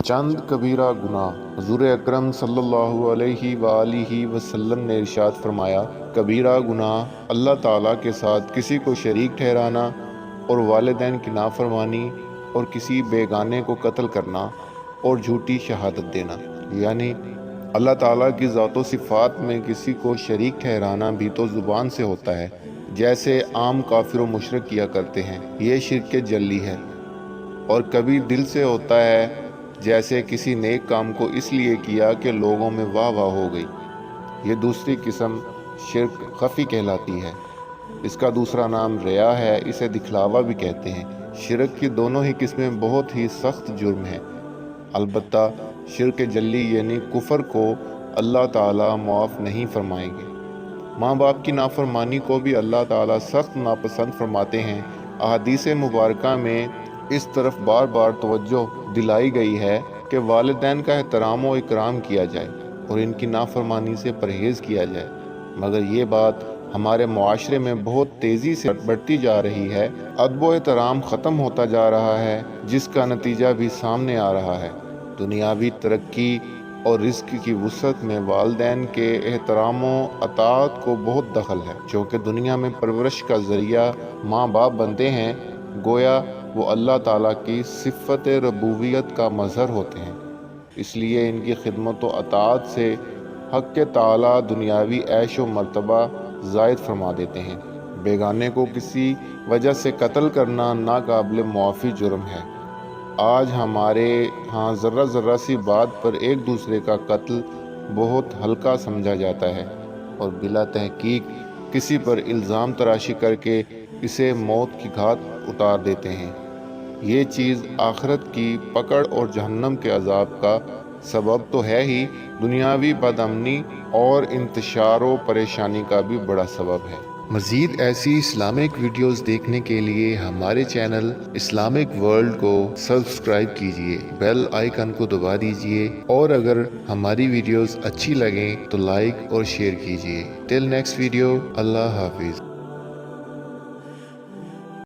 چند کبیرہ گناہ۔ حضور اکرم صلی اللہ علیہ وآلہ وسلم نے ارشاد فرمایا، کبیرہ گناہ اللہ تعالیٰ کے ساتھ کسی کو شریک ٹھہرانا اور والدین کی نافرمانی اور کسی بیگانے کو قتل کرنا اور جھوٹی شہادت دینا، یعنی اللہ تعالیٰ کی ذات و صفات میں کسی کو شریک ٹھہرانا بھی تو زبان سے ہوتا ہے، جیسے عام کافر و مشرک کیا کرتے ہیں، یہ شرک جلی ہے، اور کبھی دل سے ہوتا ہے، جیسے کسی نیک کام کو اس لیے کیا کہ لوگوں میں واہ واہ ہو گئی، یہ دوسری قسم شرک خفی کہلاتی ہے۔ اس کا دوسرا نام ریا ہے، اسے دکھلاوا بھی کہتے ہیں۔ شرک کی دونوں ہی قسمیں بہت ہی سخت جرم ہیں، البتہ شرک جلی یعنی کفر کو اللہ تعالیٰ معاف نہیں فرمائیں گے۔ ماں باپ کی نافرمانی کو بھی اللہ تعالیٰ سخت ناپسند فرماتے ہیں۔ احادیث مبارکہ میں اس طرف بار بار توجہ دلائی گئی ہے کہ والدین کا احترام و اکرام کیا جائے اور ان کی نافرمانی سے پرہیز کیا جائے، مگر یہ بات ہمارے معاشرے میں بہت تیزی سے بڑھتی جا رہی ہے۔ ادب و احترام ختم ہوتا جا رہا ہے، جس کا نتیجہ بھی سامنے آ رہا ہے۔ دنیاوی ترقی اور رزق کی وسعت میں والدین کے احترام و اطاعت کو بہت دخل ہے۔ چونکہ دنیا میں پرورش کا ذریعہ ماں باپ بنتے ہیں، گویا وہ اللہ تعالیٰ کی صفت ربوبیت کا مظہر ہوتے ہیں، اس لیے ان کی خدمت و اطاعت سے حق تعالیٰ دنیاوی عیش و مرتبہ زائد فرما دیتے ہیں۔ بیگانے کو کسی وجہ سے قتل کرنا ناقابل معافی جرم ہے۔ آج ہمارے ہاں ذرہ ذرہ سی بات پر ایک دوسرے کا قتل بہت ہلکا سمجھا جاتا ہے اور بلا تحقیق کسی پر الزام تراشی کر کے اسے موت کی گھاٹ اتار دیتے ہیں۔ یہ چیز آخرت کی پکڑ اور جہنم کے عذاب کا سبب تو ہے ہی، دنیاوی بدامنی اور انتشار و پریشانی کا بھی بڑا سبب ہے۔ مزید ایسی اسلامک ویڈیوز دیکھنے کے لیے ہمارے چینل اسلامک ورلڈ کو سبسکرائب کیجئے، بیل آئیکن کو دبا دیجئے، اور اگر ہماری ویڈیوز اچھی لگیں تو لائک اور شیئر کیجئے۔ ٹل نیکسٹ ویڈیو، اللہ حافظ۔